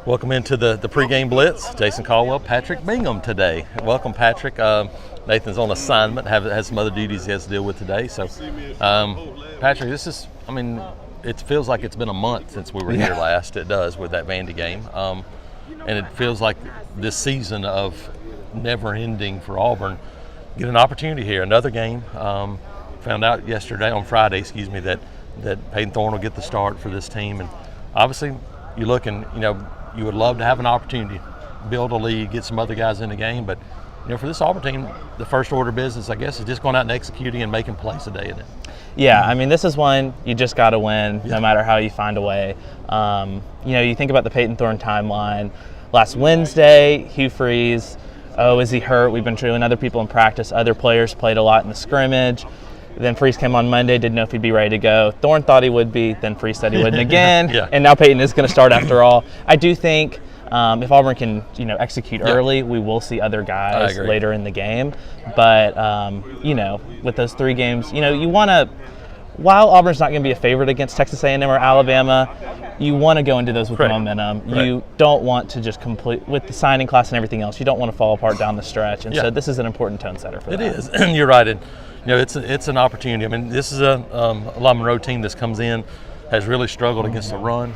Welcome into the pregame Blitz. Jason Caldwell, Patrick Bingham today. Welcome, Patrick. Nathan's on assignment, has some other duties he has to deal with today. So, Patrick, it feels like it's been a month since we were here last. It does with that Vandy game. And it feels like this season of never ending for Auburn. Get an opportunity here, another game. Found out on Friday, that Peyton Thorne will get the start for this team. And obviously, you're looking, you would love to have an opportunity, build a lead, get some other guys in the game. But, for this Auburn team, the first order of business, I guess, is just going out and executing and making plays today, isn't it? Yeah, this is one you just got to win no matter how you find a way. You think about the Peyton Thorne timeline. Last Wednesday, Hugh Freeze, is he hurt? We've been trailing other people in practice. Other players played a lot in the scrimmage. Then Freeze came on Monday, didn't know if he'd be ready to go. Thorne thought he would be, then Freeze said he wouldn't again. And now Peyton is going to start after all. I do think if Auburn can, execute early, we will see other guys later in the game. But, with those 3 games, you want to, while Auburn's not going to be a favorite against Texas A&M or Alabama, you want to go into those with momentum. You don't want to just complete, with the signing class and everything else, you don't want to fall apart down the stretch. And so this is an important tone setter for that. It is, and you're right. And, it's an opportunity. This is a La Monroe team that comes in, has really struggled against the run.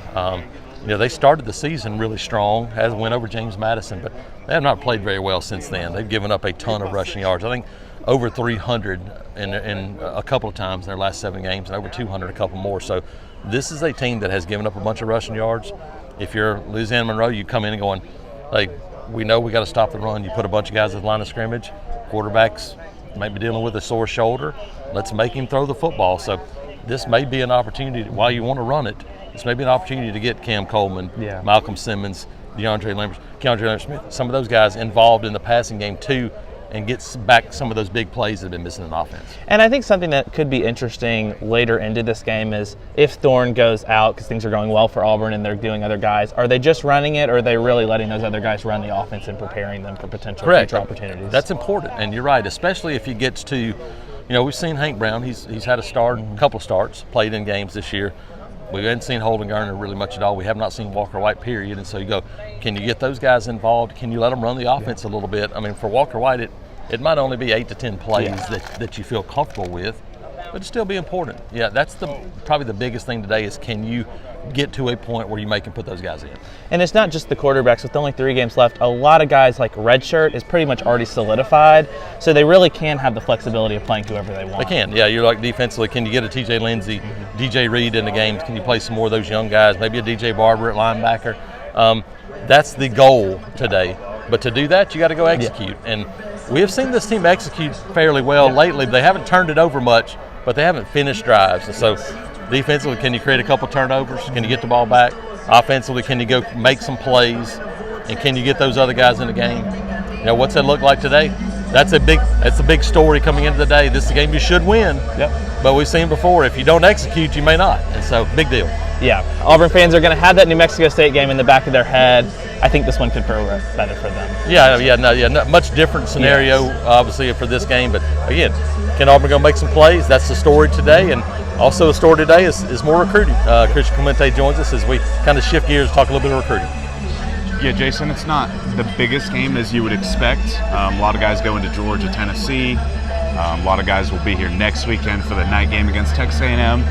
They started the season really strong, has a win over James Madison, but they have not played very well since then. They've given up a ton of rushing yards. I think over 300 in a couple of times in their last 7 games, and over 200 a couple more. So this is a team that has given up a bunch of rushing yards. If you're Louisiana Monroe, you come in and going, like, we know we got to stop the run. You put a bunch of guys at the line of scrimmage, quarterbacks maybe dealing with a sore shoulder. Let's make him throw the football. So this may be an opportunity, while you want to run it, this may be an opportunity to get Cam Coleman, Malcolm Simmons, Keandre Lambert-Smith, some of those guys involved in the passing game too, and gets back some of those big plays that have been missing in offense. And I think something that could be interesting later into this game is if Thorne goes out because things are going well for Auburn and they're doing other guys, are they just running it, or are they really letting those other guys run the offense and preparing them for potential future opportunities? That's important, and you're right, especially if he gets to, we've seen Hank Brown, he's had a couple of starts, played in games this year. We haven't seen Holden Garner really much at all. We have not seen Walker White, period. And so you go, can you get those guys involved? Can you let them run the offense a little bit? For Walker White, it might only be 8 to 10 plays that you feel comfortable with, but it'd still be important. Yeah, that's probably the biggest thing today is, can you get to a point where you make and put those guys in? And it's not just the quarterbacks. With only 3 games left, a lot of guys like Redshirt is pretty much already solidified, so they really can have the flexibility of playing whoever they want. They can, yeah. You're like defensively, can you get a TJ Lindsey, DJ Reed in the games? Can you play some more of those young guys? Maybe a DJ Barber at linebacker. That's the goal today. But to do that, you got to go execute. And we have seen this team execute fairly well lately. They haven't turned it over much, but they haven't finished drives. And so defensively, can you create a couple turnovers? Can you get the ball back? Offensively, can you go make some plays? And can you get those other guys in the game? What's that look like today? That's a big story coming into the day. This is a game you should win. But we've seen before, if you don't execute, you may not. And so, big deal. Yeah, Auburn fans are going to have that New Mexico State game in the back of their head. I think this one could fare better for them. Much different scenario, obviously, for this game. But again, can Auburn go make some plays? That's the story today. And also the story today is more recruiting. Christian Clemente joins us as we kind of shift gears, talk a little bit of recruiting. Yeah, Jason, it's not the biggest game as you would expect. A lot of guys go into Georgia, Tennessee. A lot of guys will be here next weekend for the night game against Texas A&M.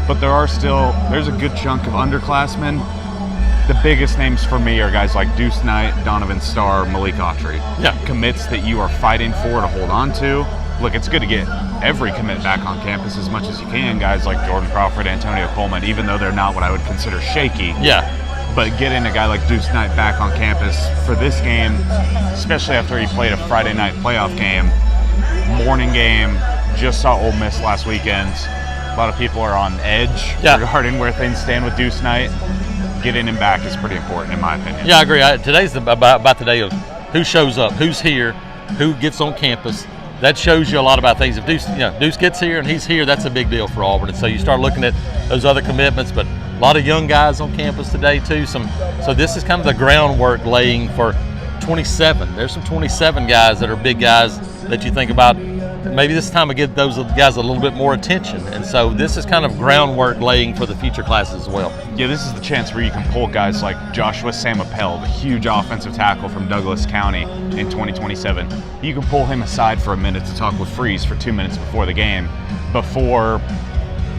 But there's a good chunk of underclassmen. The biggest names for me are guys like Deuce Knight, Donovan Starr, Malik Autry. Commits that you are fighting for to hold on to. Look, it's good to get every commit back on campus as much as you can. Guys like Jordan Crawford, Antonio Coleman, even though they're not what I would consider shaky. But getting a guy like Deuce Knight back on campus for this game, especially after he played a Friday night playoff game, morning game, just saw Ole Miss last weekend. A lot of people are on edge regarding where things stand with Deuce Knight. Getting him back is pretty important, in my opinion. Yeah, I agree. Today's about the day of who shows up, who's here, who gets on campus. That shows you a lot about things. If Deuce gets here and he's here, that's a big deal for Auburn. And so you start looking at those other commitments, but a lot of young guys on campus today too. So this is kind of the groundwork laying for 27. There's some 27 guys that are big guys that you think about maybe this time I give those guys a little bit more attention. And so this is kind of groundwork laying for the future classes as well. Yeah, this is the chance where you can pull guys like Joshua Samapel, the huge offensive tackle from Douglas County in 2027. You can pull him aside for a minute to talk with Freeze for 2 minutes before the game. Before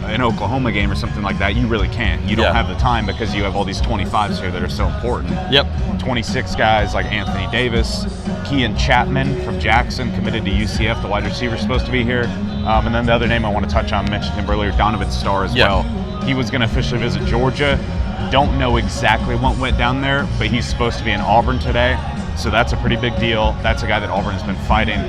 an Oklahoma game or something like that, you really can't. You don't have the time because you have all these 25s here that are so important. Yep. 26 guys like Anthony Davis, Kean Chapman from Jackson, committed to UCF, the wide receiver, supposed to be here. And then the other name I want to touch on, mentioned him earlier, Donovan Starr as well. He was going to officially visit Georgia. Don't know exactly what went down there, but he's supposed to be in Auburn today. So that's a pretty big deal. That's a guy that Auburn has been fighting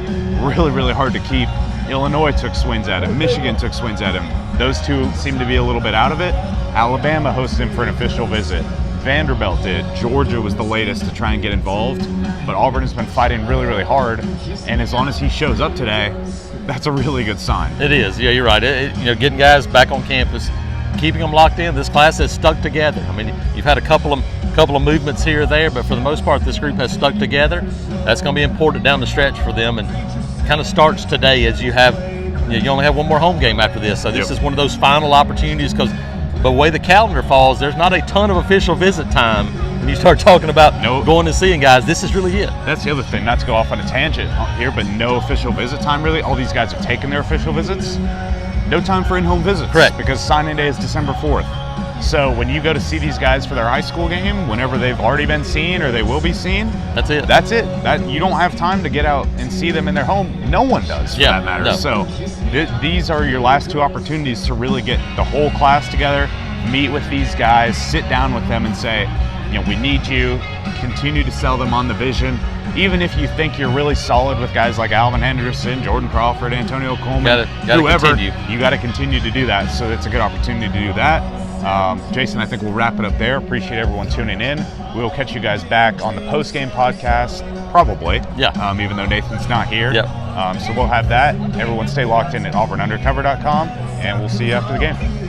really, really hard to keep. Illinois took swings at him. Michigan took swings at him. Those two seem to be a little bit out of it. Alabama hosted him for an official visit. Vanderbilt did. Georgia was the latest to try and get involved. But Auburn has been fighting really, really hard. And as long as he shows up today, that's a really good sign. It is. Yeah, you're right. Getting guys back on campus, keeping them locked in. This class has stuck together. I mean, you've had a couple of movements here or there, but for the most part, this group has stuck together. That's going to be important down the stretch for them, and kind of starts today as you only have one more home game after this. So this is one of those final opportunities, because the way the calendar falls, there's not a ton of official visit time. When you start talking about going and seeing guys, this is really it. That's the other thing, not to go off on a tangent here, but no official visit time really. All these guys have taken their official visits. No time for in-home visits. Correct. Because signing day is December 4th. So when you go to see these guys for their high school game, whenever they've already been seen or they will be seen, that's it. That's it. You don't have time to get out and see them in their home. No one does, for that matter. No. So these are your last two opportunities to really get the whole class together, meet with these guys, sit down with them and say, we need you, continue to sell them on the vision. Even if you think you're really solid with guys like Alvin Henderson, Jordan Crawford, Antonio Coleman, whoever, you got to continue to do that. So it's a good opportunity to do that. Jason, I think we'll wrap it up there. Appreciate everyone tuning in. We will catch you guys back on the post-game podcast, probably. Yeah. Even though Nathan's not here. Yep. So we'll have that. Everyone stay locked in at auburnundercover.com, and we'll see you after the game.